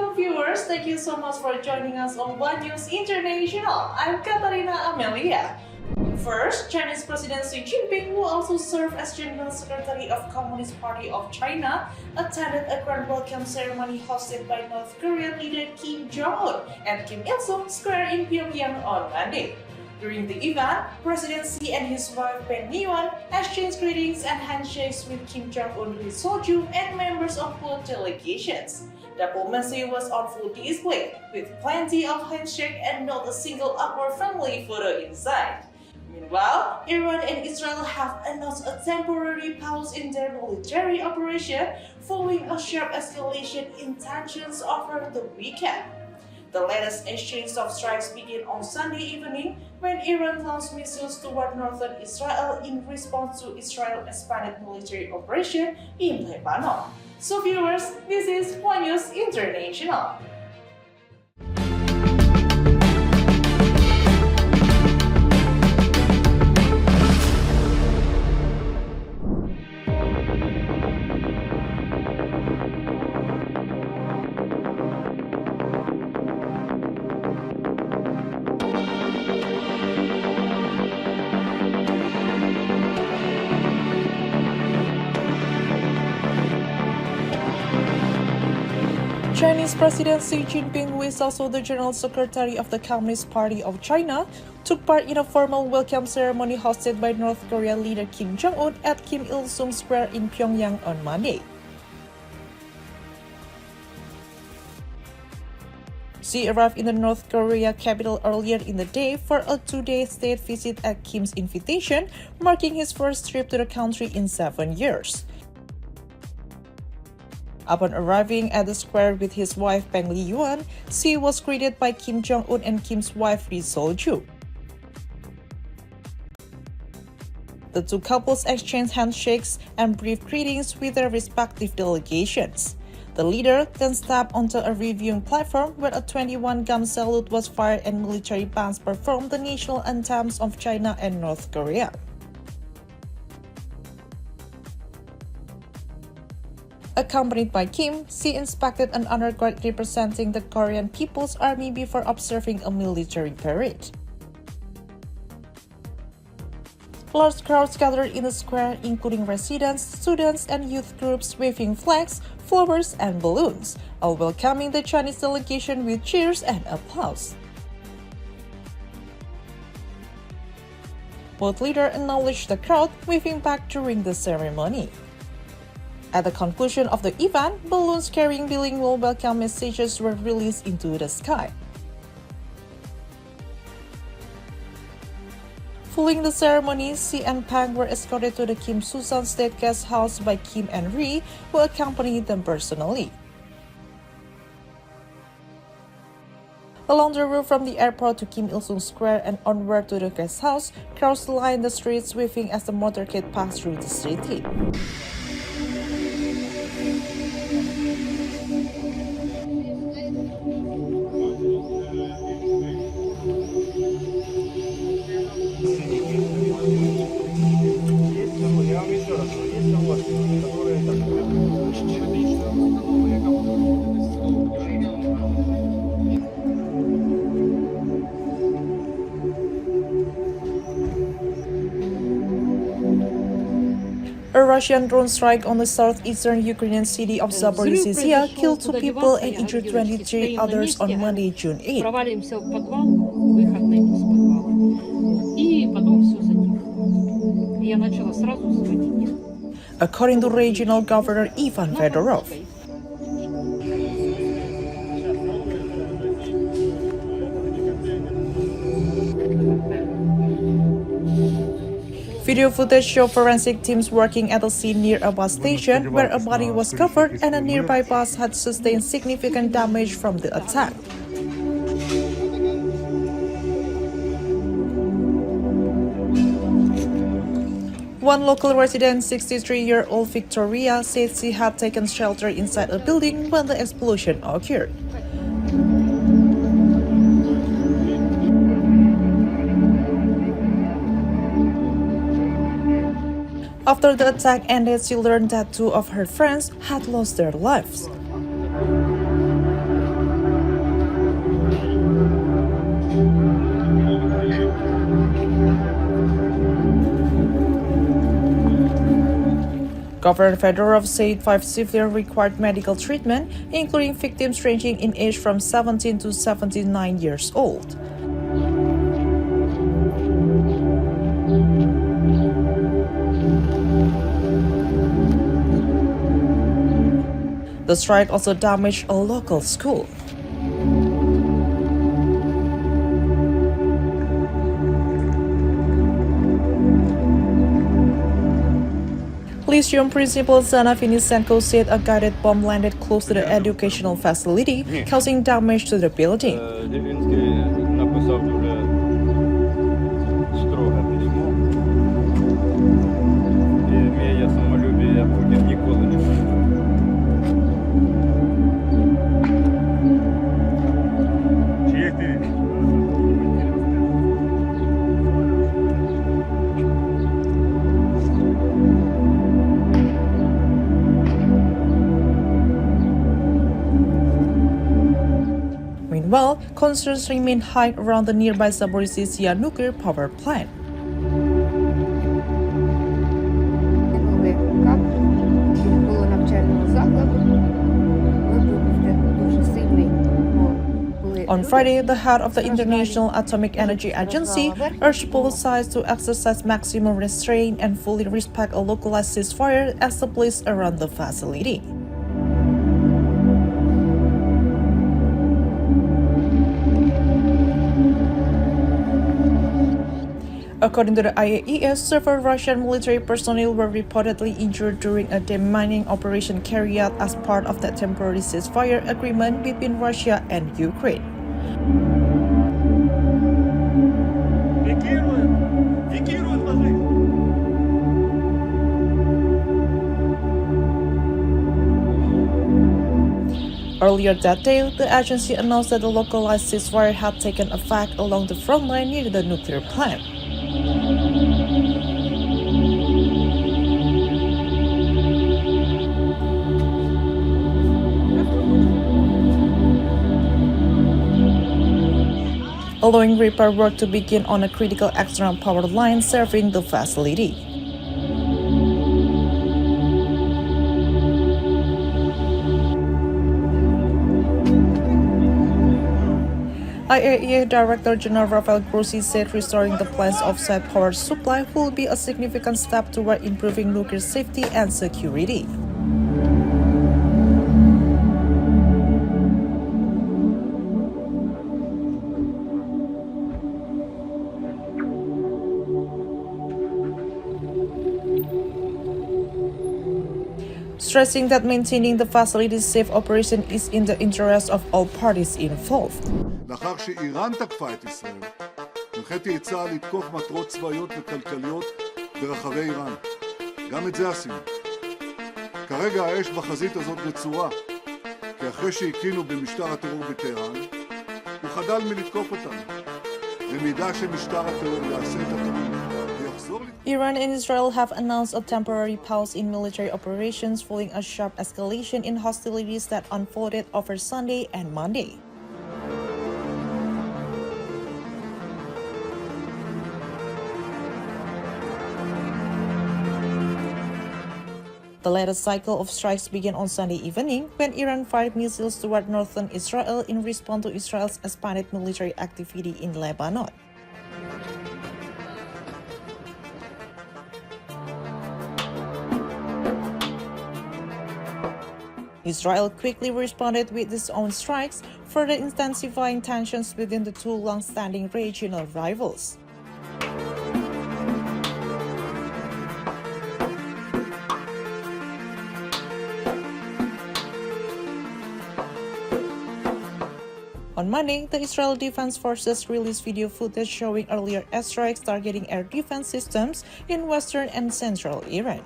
Hello viewers, thank you so much for joining us on OneNews International. I'm Katarina Amelia. First, Chinese President Xi Jinping, who also served as General Secretary of Communist Party of China, attended a grand welcome ceremony hosted by North Korean leader Kim Jong Un at Kim Il-sung Square in Pyongyang on Monday. During the event, President Xi and his wife Peng Liyuan exchanged greetings and handshakes with Kim Jong Un, Ri Sol-ju, and members of both delegations. Diplomacy was on full display, with plenty of handshake and not a single awkward family photo inside. Meanwhile, Iran and Israel have announced a temporary pause in their military operation following a sharp escalation in tensions over the weekend. The latest exchange of strikes began on Sunday evening when Iran launched missiles toward northern Israel in response to Israel's expanded military operation in Lebanon. So viewers, this is OneNews International. Chinese President Xi Jinping, who is also the General Secretary of the Communist Party of China, took part in a formal welcome ceremony hosted by North Korean leader Kim Jong Un at Kim Il-sung Square in Pyongyang on Monday. Xi arrived in the North Korea capital earlier in the day for a two-day state visit at Kim's invitation, marking his first trip to the country in 7 years. Upon arriving at the square with his wife Peng Liyuan, Xi was greeted by Kim Jong Un and Kim's wife Ri Sol-ju. The two couples exchanged handshakes and brief greetings with their respective delegations. The leader then stepped onto a reviewing platform where a 21-gun salute was fired and military bands performed the national anthems of China and North Korea. Accompanied by Kim, Xi inspected an honor guard representing the Korean People's Army before observing a military parade. Large crowds gathered in the square, including residents, students, and youth groups waving flags, flowers, and balloons, all welcoming the Chinese delegation with cheers and applause. Both leaders acknowledged the crowd, waving back during the ceremony. At the conclusion of the event, balloons carrying bilingual welcome messages were released into the sky. Following the ceremony, Xi and Peng were escorted to the Kim Susan State Guest House by Kim and Ri, who accompanied them personally. Along the route from the airport to Kim Il-sung Square and onward to the guest house, crowds lined the streets waving as the motorcade passed through the city. A Russian drone strike on the southeastern Ukrainian city of Zaporizhzhia killed 2 people and injured 23 others on Monday, June 8. According to regional governor Ivan Fedorov. Video footage showed forensic teams working at a scene near a bus station where a body was covered and a nearby bus had sustained significant damage from the attack. One local resident, 63-year-old Victoria, said she had taken shelter inside a building when the explosion occurred. After the attack ended, she learned that 2 of her friends had lost their lives. Governor Fedorov said 5 severely required medical treatment, including victims ranging in age from 17 to 79 years old. The strike also damaged a local school. Lyceum principal Zana Finisenko said a guided bomb landed close to the educational facility, causing damage to the building. Meanwhile, concerns remain high around the nearby Zaporizhzhia nuclear power plant. On Friday, the head of the International Atomic Energy Agency urged both sides to exercise maximum restraint and fully respect a localized ceasefire established around the facility. According to the IAEA, several Russian military personnel were reportedly injured during a demining operation carried out as part of the temporary ceasefire agreement between Russia and Ukraine. Earlier that day, the agency announced that the localized ceasefire had taken effect along the front line near the nuclear plant. Allowing repair work to begin on a critical external power line serving the facility. IAEA Director General Rafael Grossi said restoring the plant's offsite power supply will be a significant step toward improving nuclear safety and security. Stressing that maintaining the facility's safe operation is in the interest of all parties involved. לאחר שאיראן תקפה את ישראל, הנחיתי את צה"ל לתקוף מטרות צבאיות וכלכליות ברחבי איראן. גם את זה עשינו. כרגע האש בחזית הזאת רצועה, כי אחרי שהקינו במשטר הטרור בטהרן, הוא חדל מלתקוף אותנו. במידה שמשטר הטרור יעשה את הטרור. Iran and Israel have announced a temporary pause in military operations following a sharp escalation in hostilities that unfolded over Sunday and Monday. The latest cycle of strikes began on Sunday evening when Iran fired missiles toward northern Israel in response to Israel's expanded military activity in Lebanon. Israel quickly responded with its own strikes, further intensifying tensions between the two long-standing regional rivals. On Monday, the Israel Defense Forces released video footage showing earlier airstrikes targeting air defense systems in western and central Iran.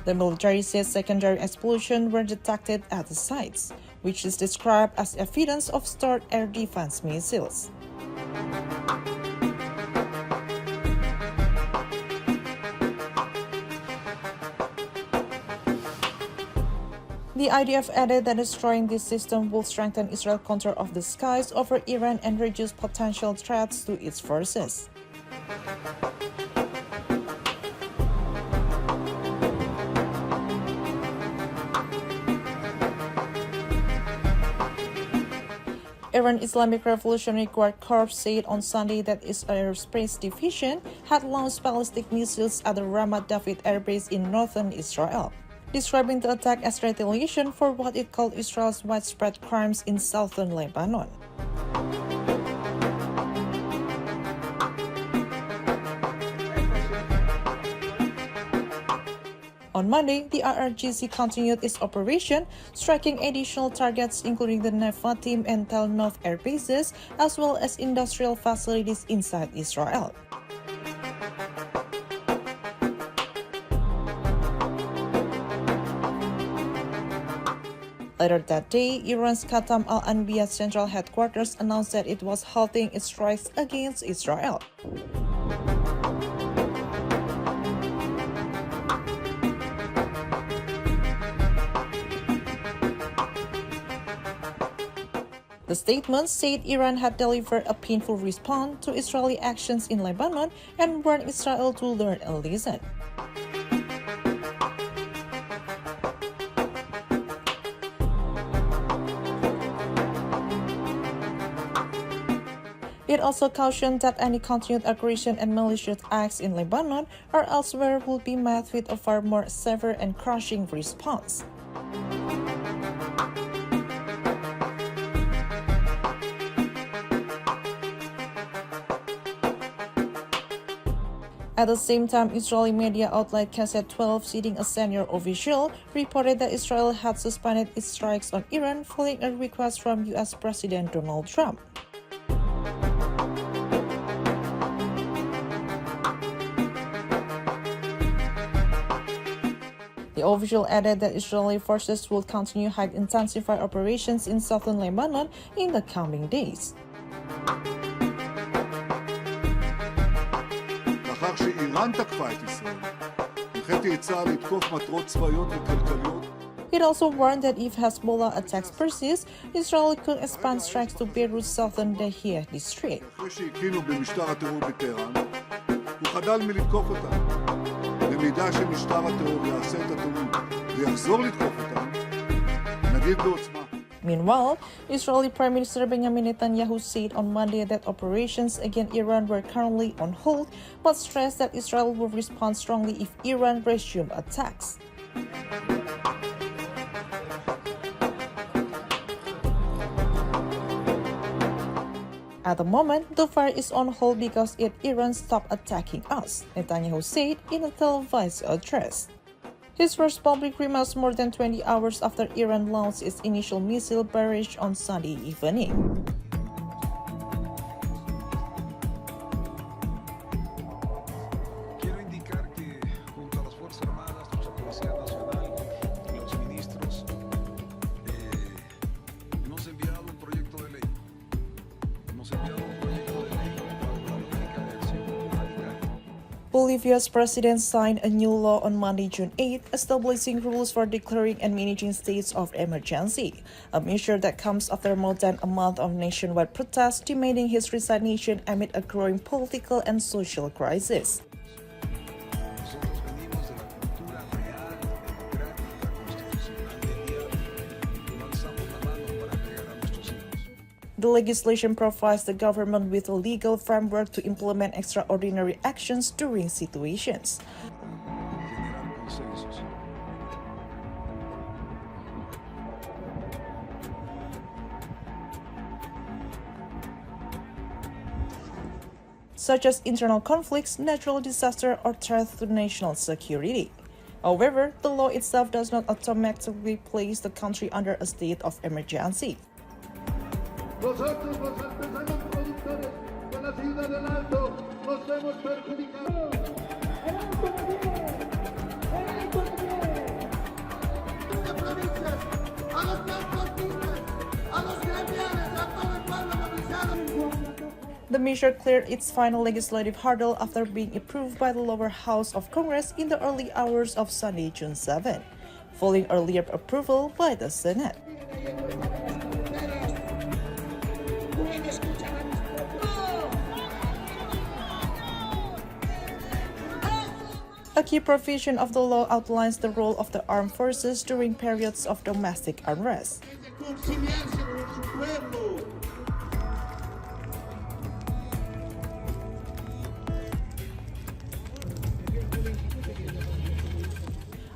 The military says secondary explosions were detected at the sites, which is described as evidence of stored air defense missiles. The IDF added that destroying this system will strengthen Israel's control of the skies over Iran and reduce potential threats to its forces. Iran Islamic Revolutionary Guard Corps said on Sunday that its aerospace division had launched ballistic missiles at the Ramat David Air Base in northern Israel, describing the attack as retaliation for what it called Israel's widespread crimes in southern Lebanon. On Monday, the IRGC continued its operation, striking additional targets including the Nevatim and Tel Nov air bases, as well as industrial facilities inside Israel. Later that day, Iran's Khatam al-Anbiya central headquarters announced that it was halting its strikes against Israel. The statement said Iran had delivered a painful response to Israeli actions in Lebanon and warned Israel to learn a lesson. It also cautioned that any continued aggression and malicious acts in Lebanon or elsewhere will be met with a far more severe and crushing response. At the same time, Israeli media outlet Kasset 12, citing a senior official, reported that Israel had suspended its strikes on Iran following a request from U.S. President Donald Trump. The official added that Israeli forces will continue high-intensify operations in southern Lebanon in the coming days. לאחר שאיראן תקפה את ישראל, הנחיתי את צה"ל לתקוף מטרות צבאיות וכלכליות. It also warned that if Hezbollah attacks persist, Israel could expand strikes to Beirut's southern Dahia district. אחרי שהקינו במשטר הטרור בטהרן, הוא חדל מלתקוף אותם. במידה שמשטר הטרור יעשה את הטעות ויחזור לתקוף אותם, נגיב בעוצמה. Meanwhile, Israeli Prime Minister Benjamin Netanyahu said on Monday that operations against Iran were currently on hold, but stressed that Israel will respond strongly if Iran resumes attacks. At the moment, the fire is on hold because if Iran stopped attacking us, Netanyahu said in a televised address. His first public remarks more than 20 hours after Iran launched its initial missile barrage on Sunday evening. Quiero indicar que junto a las Fuerzas Armadas, nuestra Policía Nacional y los ministros hemos enviado un proyecto de ley. Hemos enviado un proyecto de ley bajo la lógica del círculo radical. Bolivia's president signed a new law on Monday, June 8, establishing rules for declaring and managing states of emergency, a measure that comes after more than a month of nationwide protests demanding his resignation amid a growing political and social crisis. Nosotros venimos de la cultura real, democrática, constitucional del diálogo y no alzamos la mano para pegar a nuestros hijos. The legislation provides the government with a legal framework to implement extraordinary actions during situations. Generar consensos. Such as internal conflicts, natural disaster, or threats to national security. However, the law itself does not automatically place the country under a state of emergency. Nosotros los artesanos productores de la ciudad del Alto nos hemos perjudicado. ¡El Alto también! ¡El Alto también! De provincias, a los transportistas, a los gremiales, a todo el pueblo movilizado. The measure cleared its final legislative hurdle after being approved by the lower house of Congress in the early hours of Sunday, June 7. following earlier approval by the Senate. A key provision of the law outlines the role of the armed forces during periods of domestic unrest.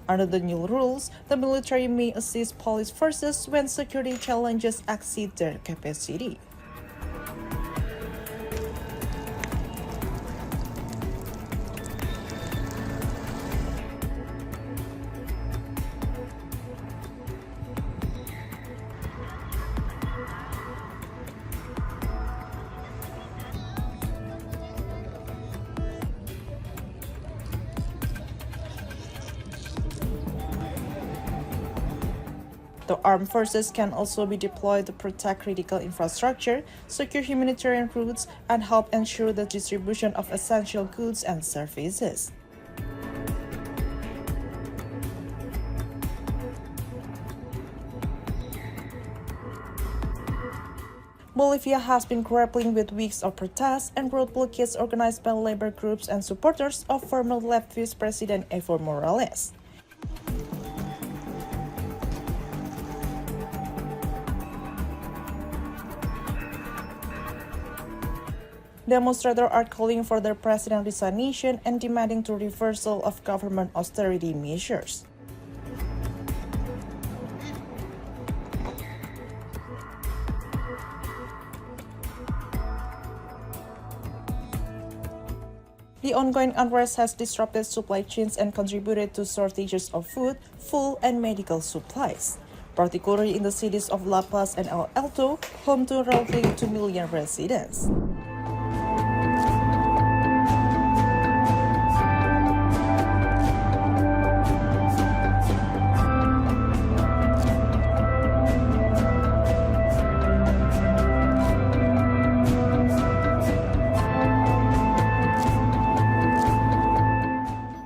Under the new rules, the military may assist police forces when security challenges exceed their capacity. The armed forces can also be deployed to protect critical infrastructure, secure humanitarian routes, and help ensure the distribution of essential goods and services. Bolivia has been grappling with weeks of protests and road blockades organized by labor groups and supporters of former leftist President Evo Morales. Demonstrators are calling for the president's resignation and demanding the reversal of government austerity measures. The ongoing unrest has disrupted supply chains and contributed to shortages of food, fuel, and medical supplies, particularly in the cities of La Paz and El Alto, home to roughly 2 million residents.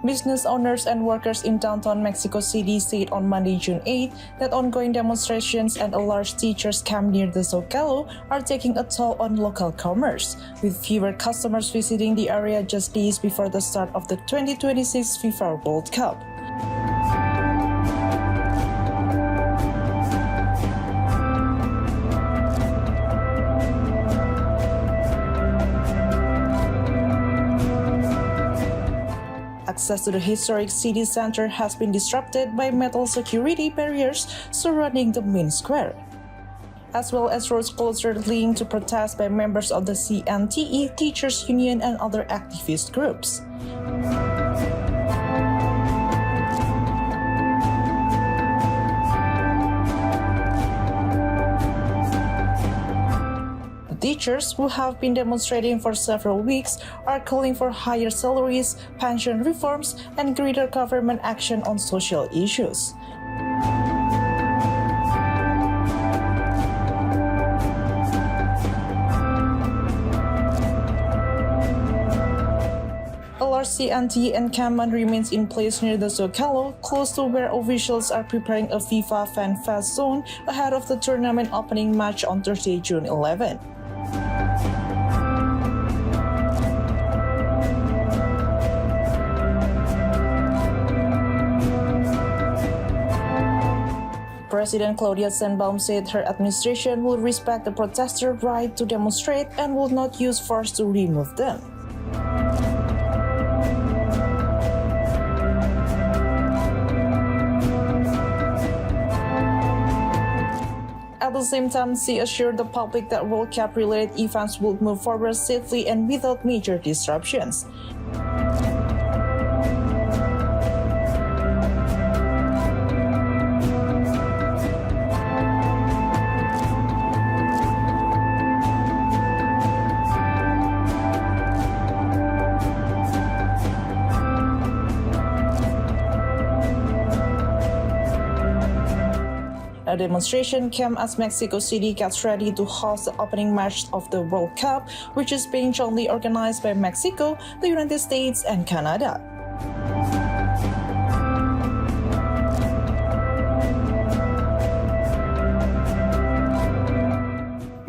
Business owners and workers in downtown Mexico City said on Monday, June 8, that ongoing demonstrations and a large teachers camp near the Zocalo are taking a toll on local commerce, with fewer customers visiting the area just days before the start of the 2026 FIFA World Cup. Access to the historic city center has been disrupted by metal security barriers surrounding the main square, as well as roads closure linked to protests by members of the CNTE Teachers Union and other activist groups. Teachers who have been demonstrating for several weeks are calling for higher salaries, pension reforms, and greater government action on social issues. A large CNT encampment remains in place near the Zocalo, close to where officials are preparing a FIFA Fan Fest zone ahead of the tournament opening match on Thursday, June 11. President Claudia Sheinbaum said her administration will respect the protesters' right to demonstrate and will not use force to remove them. At the same time, she assured the public that World Cup-related events will move forward safely and without major disruptions. A demonstration came as Mexico City gets ready to host the opening match of the World Cup, which is being jointly organized by Mexico, the United States, and Canada.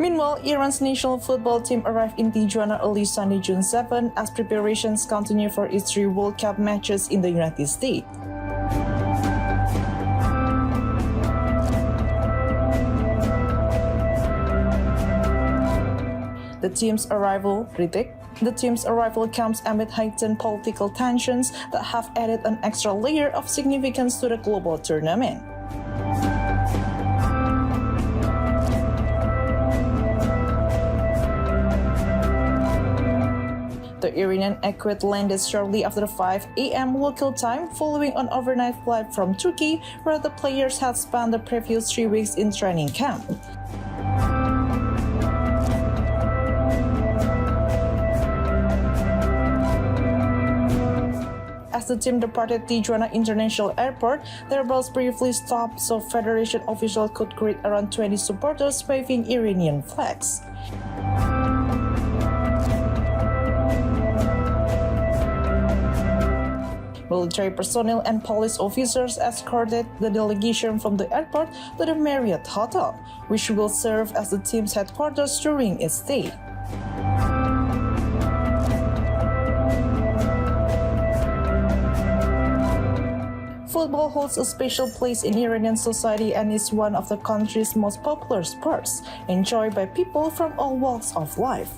Meanwhile, Iran's national football team arrived in Tijuana early Sunday, June 7, as preparations continue for its 3 World Cup matches in the United States. The team's arrival comes amid heightened political tensions that have added an extra layer of significance to the global tournament. The Iranian equate landed shortly after 5 a.m. local time following an overnight flight from Turkey, where the players had spent the previous 3 weeks in training camp. As the team departed Tijuana International Airport, their bus briefly stopped so Federation officials could greet around 20 supporters waving Iranian flags. Military personnel and police officers escorted the delegation from the airport to the Marriott Hotel, which will serve as the team's headquarters during its stay. Football holds a special place in Iranian society and is one of the country's most popular sports, enjoyed by people from all walks of life.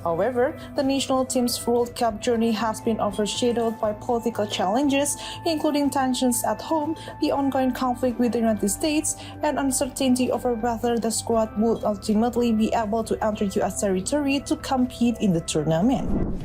However, the national team's World Cup journey has been overshadowed by political challenges, including tensions at home, the ongoing conflict with the United States, and uncertainty over whether the squad would ultimately be able to enter U.S. territory to compete in the tournament.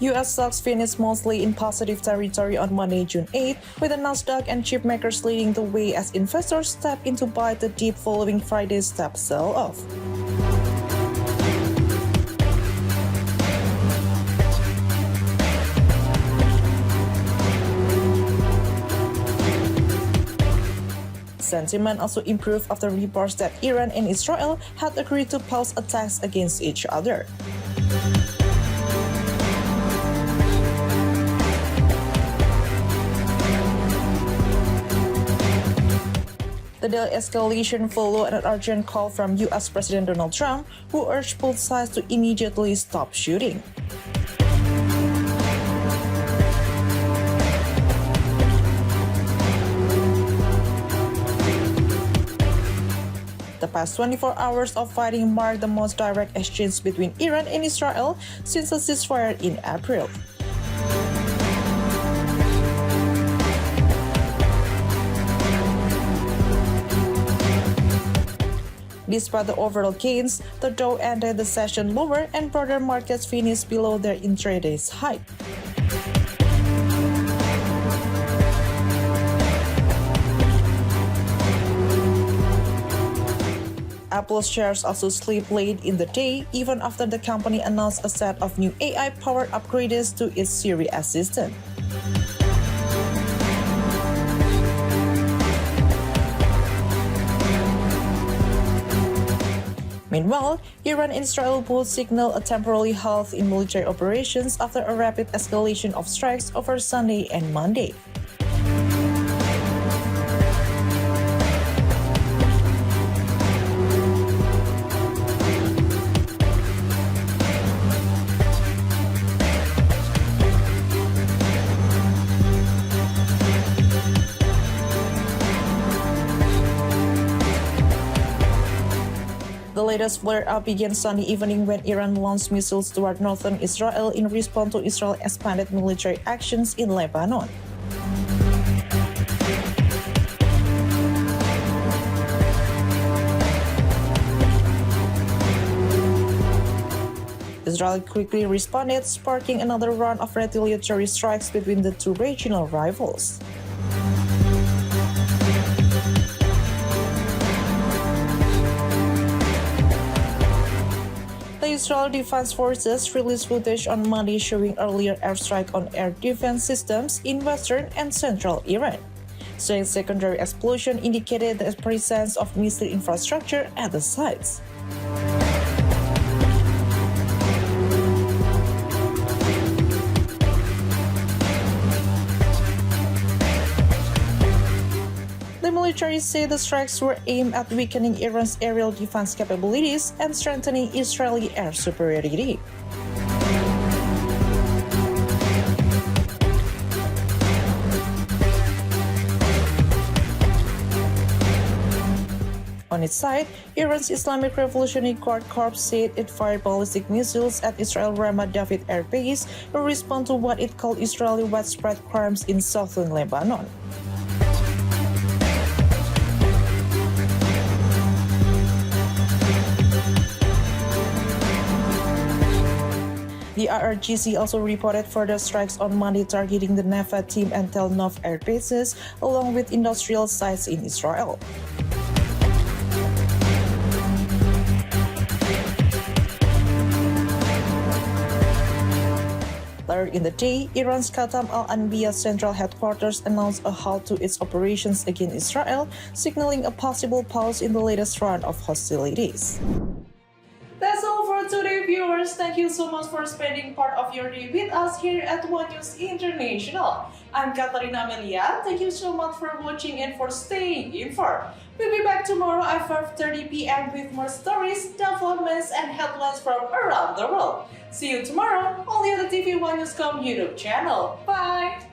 U.S. stocks finished mostly in positive territory on Monday, June 8, with the Nasdaq and chipmakers leading the way as investors step in to buy the dip following Friday's steep sell-off. Sentiment also improved after reports that Iran and Israel had agreed to pause attacks against each other. The de-escalation followed an urgent call from U.S. President Donald Trump, who urged both sides to immediately stop shooting. The past 24 hours of fighting marked the most direct exchange between Iran and Israel since the ceasefire in April. Despite the overall gains, the Dow ended the session lower and broader markets finished below their intraday high. Apple's shares also slipped late in the day, even after the company announced a set of new AI-powered upgrades to its Siri assistant. Meanwhile, Iran and Israel both signaled a temporary halt in military operations after a rapid escalation of strikes over Sunday and Monday. The latest flare-up began Sunday evening when Iran launched missiles toward northern Israel in response to Israel's expanded military actions in Lebanon. Israel quickly responded, sparking another round of retaliatory strikes between the two regional rivals. The Israel Defense Forces released footage on Monday showing earlier airstrike on air defense systems in western and central Iran. So a secondary explosion indicated the presence of missile infrastructure at the sites. The military said the strikes were aimed at weakening Iran's aerial defense capabilities and strengthening Israeli air superiority. On its side, Iran's Islamic Revolutionary Guard Corps said it fired ballistic missiles at Israel Ramat David Air Base in response to what it called Israeli widespread crimes in southern Lebanon. The IRGC also reported further strikes on Monday targeting the Neva Team and Tel Nov air bases, along with industrial sites in Israel. Later in the day, Iran's Khatam al-Anbiya central headquarters announced a halt to its operations against Israel, signaling a possible pause in the latest round of hostilities. That's all for today, viewers. Thank you so much for spending part of your day with us here at OneNews International. I'm Katarina Amelia. Thank you so much for watching and for staying informed. We'll be back tomorrow at 5:30 p.m. with more stories, developments, and headlines from around the world. See you tomorrow only on the tvOnenews.com YouTube channel. Bye!